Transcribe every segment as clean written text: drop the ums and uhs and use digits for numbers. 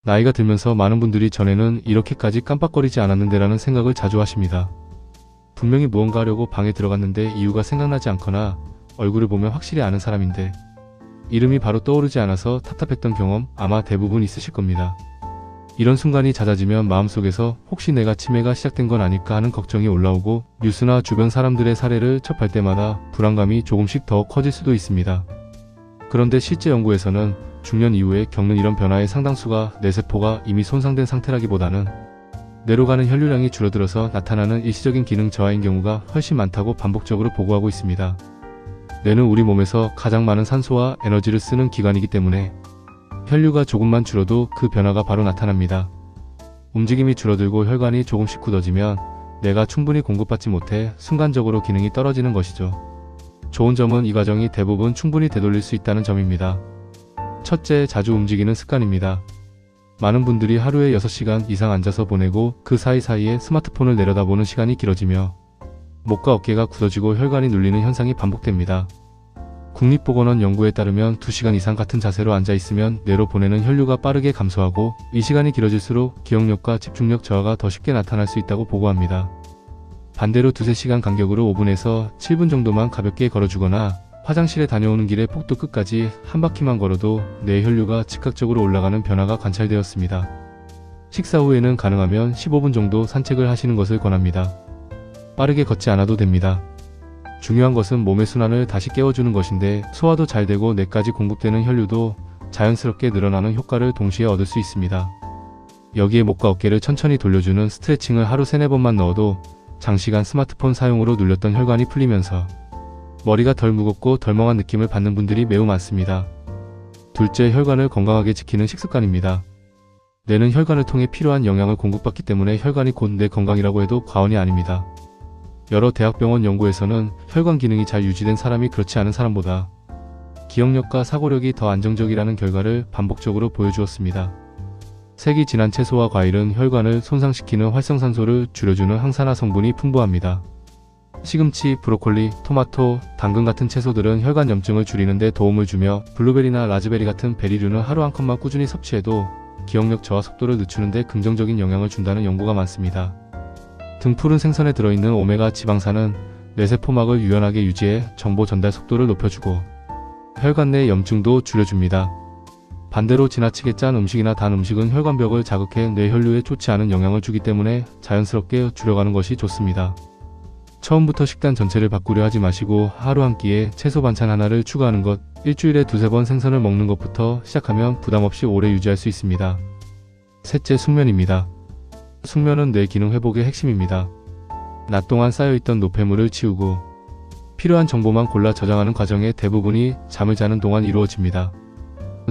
나이가 들면서 많은 분들이 전에는 이렇게까지 깜빡거리지 않았는데 라는 생각을 자주 하십니다. 분명히 무언가 하려고 방에 들어갔는데 이유가 생각나지 않거나 얼굴을 보면 확실히 아는 사람인데 이름이 바로 떠오르지 않아서 답답했던 경험 아마 대부분 있으실 겁니다. 이런 순간이 잦아지면 마음속에서 혹시 내가 치매가 시작된 건 아닐까 하는 걱정이 올라오고 뉴스나 주변 사람들의 사례를 접할 때마다 불안감이 조금씩 더 커질 수도 있습니다. 그런데 실제 연구에서는 중년 이후에 겪는 이런 변화의 상당수가 뇌세포가 이미 손상된 상태라기보다는 뇌로 가는 혈류량이 줄어들어서 나타나는 일시적인 기능 저하인 경우가 훨씬 많다고 반복적으로 보고하고 있습니다. 뇌는 우리 몸에서 가장 많은 산소와 에너지를 쓰는 기관이기 때문에 혈류가 조금만 줄어도 그 변화가 바로 나타납니다. 움직임이 줄어들고 혈관이 조금씩 굳어지면 뇌가 충분히 공급받지 못해 순간적으로 기능이 떨어지는 것이죠. 좋은 점은 이 과정이 대부분 충분히 되돌릴 수 있다는 점입니다. 첫째, 자주 움직이는 습관입니다. 많은 분들이 하루에 6시간 이상 앉아서 보내고 그 사이사이에 스마트폰을 내려다보는 시간이 길어지며 목과 어깨가 굳어지고 혈관이 눌리는 현상이 반복됩니다. 국립보건원 연구에 따르면 2시간 이상 같은 자세로 앉아있으면 뇌로 보내는 혈류가 빠르게 감소하고 이 시간이 길어질수록 기억력과 집중력 저하가 더 쉽게 나타날 수 있다고 보고합니다. 반대로 2~3시간 간격으로 5분에서 7분 정도만 가볍게 걸어주거나 화장실에 다녀오는 길에 폭도 끝까지 한 바퀴만 걸어도 뇌 혈류가 즉각적으로 올라가는 변화가 관찰되었습니다. 식사 후에는 가능하면 15분 정도 산책을 하시는 것을 권합니다. 빠르게 걷지 않아도 됩니다. 중요한 것은 몸의 순환을 다시 깨워주는 것인데 소화도 잘 되고 뇌까지 공급되는 혈류도 자연스럽게 늘어나는 효과를 동시에 얻을 수 있습니다. 여기에 목과 어깨를 천천히 돌려주는 스트레칭을 하루 3~4번만 넣어도 장시간 스마트폰 사용으로 눌렸던 혈관이 풀리면서 머리가 덜 무겁고 덜 멍한 느낌을 받는 분들이 매우 많습니다. 둘째, 혈관을 건강하게 지키는 식습관입니다. 뇌는 혈관을 통해 필요한 영양을 공급받기 때문에 혈관이 곧 뇌 건강이라고 해도 과언이 아닙니다. 여러 대학병원 연구에서는 혈관 기능이 잘 유지된 사람이 그렇지 않은 사람보다 기억력과 사고력이 더 안정적이라는 결과를 반복적으로 보여주었습니다. 색이 진한 채소와 과일은 혈관을 손상시키는 활성산소를 줄여주는 항산화 성분이 풍부합니다. 시금치, 브로콜리, 토마토, 당근 같은 채소들은 혈관 염증을 줄이는 데 도움을 주며 블루베리나 라즈베리 같은 베리류는 하루 한 컵만 꾸준히 섭취해도 기억력 저하 속도를 늦추는 데 긍정적인 영향을 준다는 연구가 많습니다. 등푸른 생선에 들어있는 오메가 지방산은 뇌세포막을 유연하게 유지해 정보 전달 속도를 높여주고 혈관 내 염증도 줄여줍니다. 반대로 지나치게 짠 음식이나 단 음식은 혈관벽을 자극해 뇌 혈류에 좋지 않은 영향을 주기 때문에 자연스럽게 줄여가는 것이 좋습니다. 처음부터 식단 전체를 바꾸려 하지 마시고 하루 한 끼에 채소 반찬 하나를 추가하는 것, 일주일에 2~3번 생선을 먹는 것부터 시작하면 부담없이 오래 유지할 수 있습니다. 셋째, 숙면입니다. 숙면은 뇌 기능 회복의 핵심입니다. 낮 동안 쌓여있던 노폐물을 치우고 필요한 정보만 골라 저장하는 과정의 대부분이 잠을 자는 동안 이루어집니다.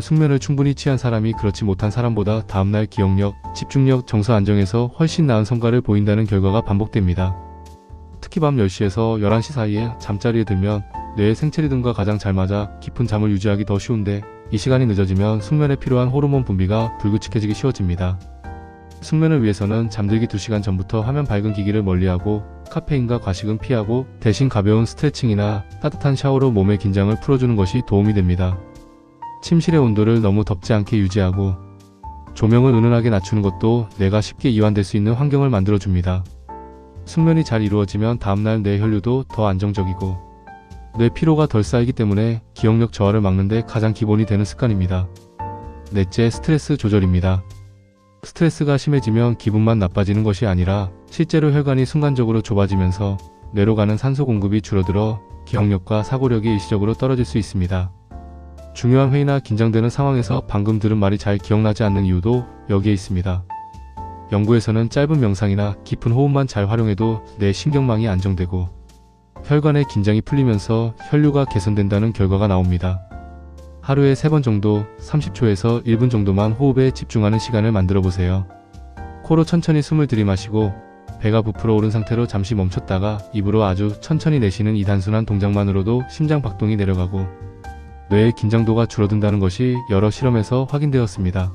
숙면을 충분히 취한 사람이 그렇지 못한 사람보다 다음날 기억력, 집중력, 정서 안정에서 훨씬 나은 성과를 보인다는 결과가 반복됩니다. 특히 밤 10시에서 11시 사이에 잠자리에 들면 뇌의 생체리듬과 가장 잘 맞아 깊은 잠을 유지하기 더 쉬운데 이 시간이 늦어지면 숙면에 필요한 호르몬 분비가 불규칙해지기 쉬워집니다. 숙면을 위해서는 잠들기 2시간 전부터 화면 밝은 기기를 멀리하고 카페인과 과식은 피하고 대신 가벼운 스트레칭이나 따뜻한 샤워로 몸의 긴장을 풀어주는 것이 도움이 됩니다. 침실의 온도를 너무 덥지 않게 유지하고 조명을 은은하게 낮추는 것도 뇌가 쉽게 이완될 수 있는 환경을 만들어줍니다. 숙면이 잘 이루어지면 다음날 뇌 혈류도 더 안정적이고 뇌 피로가 덜 쌓이기 때문에 기억력 저하를 막는 데 가장 기본이 되는 습관입니다. 넷째, 스트레스 조절입니다. 스트레스가 심해지면 기분만 나빠지는 것이 아니라 실제로 혈관이 순간적으로 좁아지면서 뇌로 가는 산소 공급이 줄어들어 기억력과 사고력이 일시적으로 떨어질 수 있습니다. 중요한 회의나 긴장되는 상황에서 방금 들은 말이 잘 기억나지 않는 이유도 여기에 있습니다. 연구에서는 짧은 명상이나 깊은 호흡만 잘 활용해도 뇌 신경망이 안정되고 혈관의 긴장이 풀리면서 혈류가 개선된다는 결과가 나옵니다. 하루에 3번 정도 30초에서 1분 정도만 호흡에 집중하는 시간을 만들어 보세요. 코로 천천히 숨을 들이마시고 배가 부풀어 오른 상태로 잠시 멈췄다가 입으로 아주 천천히 내쉬는 이 단순한 동작만으로도 심장 박동이 내려가고 뇌의 긴장도가 줄어든다는 것이 여러 실험에서 확인되었습니다.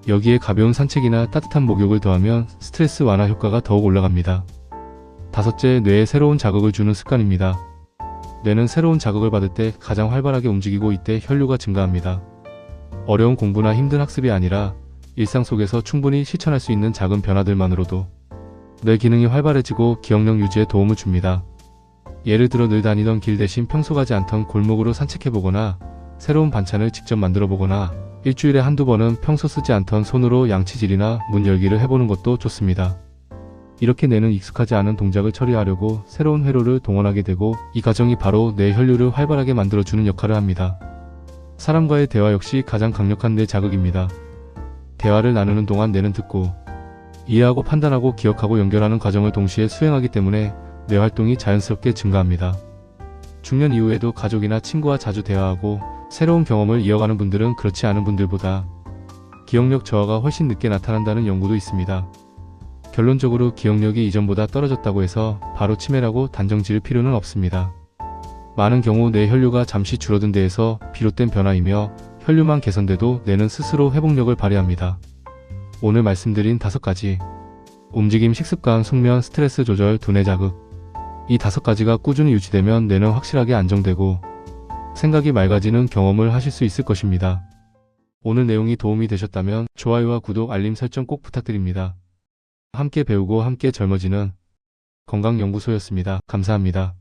여기에 가벼운 산책이나 따뜻한 목욕을 더하면 스트레스 완화 효과가 더욱 올라갑니다. 다섯째, 뇌에 새로운 자극을 주는 습관입니다. 뇌는 새로운 자극을 받을 때 가장 활발하게 움직이고 이때 혈류가 증가합니다. 어려운 공부나 힘든 학습이 아니라 일상 속에서 충분히 실천할 수 있는 작은 변화들만으로도 뇌 기능이 활발해지고 기억력 유지에 도움을 줍니다. 예를 들어 늘 다니던 길 대신 평소 가지 않던 골목으로 산책해보거나 새로운 반찬을 직접 만들어보거나 일주일에 한두 번은 평소 쓰지 않던 손으로 양치질이나 문 열기를 해보는 것도 좋습니다. 이렇게 뇌는 익숙하지 않은 동작을 처리하려고 새로운 회로를 동원하게 되고 이 과정이 바로 뇌 혈류를 활발하게 만들어주는 역할을 합니다. 사람과의 대화 역시 가장 강력한 뇌 자극입니다. 대화를 나누는 동안 뇌는 듣고 이해하고 판단하고 기억하고 연결하는 과정을 동시에 수행하기 때문에 뇌 활동이 자연스럽게 증가합니다. 중년 이후에도 가족이나 친구와 자주 대화하고 새로운 경험을 이어가는 분들은 그렇지 않은 분들보다 기억력 저하가 훨씬 늦게 나타난다는 연구도 있습니다. 결론적으로 기억력이 이전보다 떨어졌다고 해서 바로 치매라고 단정 지을 필요는 없습니다. 많은 경우 뇌 혈류가 잠시 줄어든 데에서 비롯된 변화이며 혈류만 개선돼도 뇌는 스스로 회복력을 발휘합니다. 오늘 말씀드린 5가지 움직임, 식습관, 숙면, 스트레스 조절, 두뇌 자극 이 5가지가 꾸준히 유지되면 뇌는 확실하게 안정되고 생각이 맑아지는 경험을 하실 수 있을 것입니다. 오늘 내용이 도움이 되셨다면 좋아요와 구독, 알림 설정 꼭 부탁드립니다. 함께 배우고 함께 젊어지는 건강연구소였습니다. 감사합니다.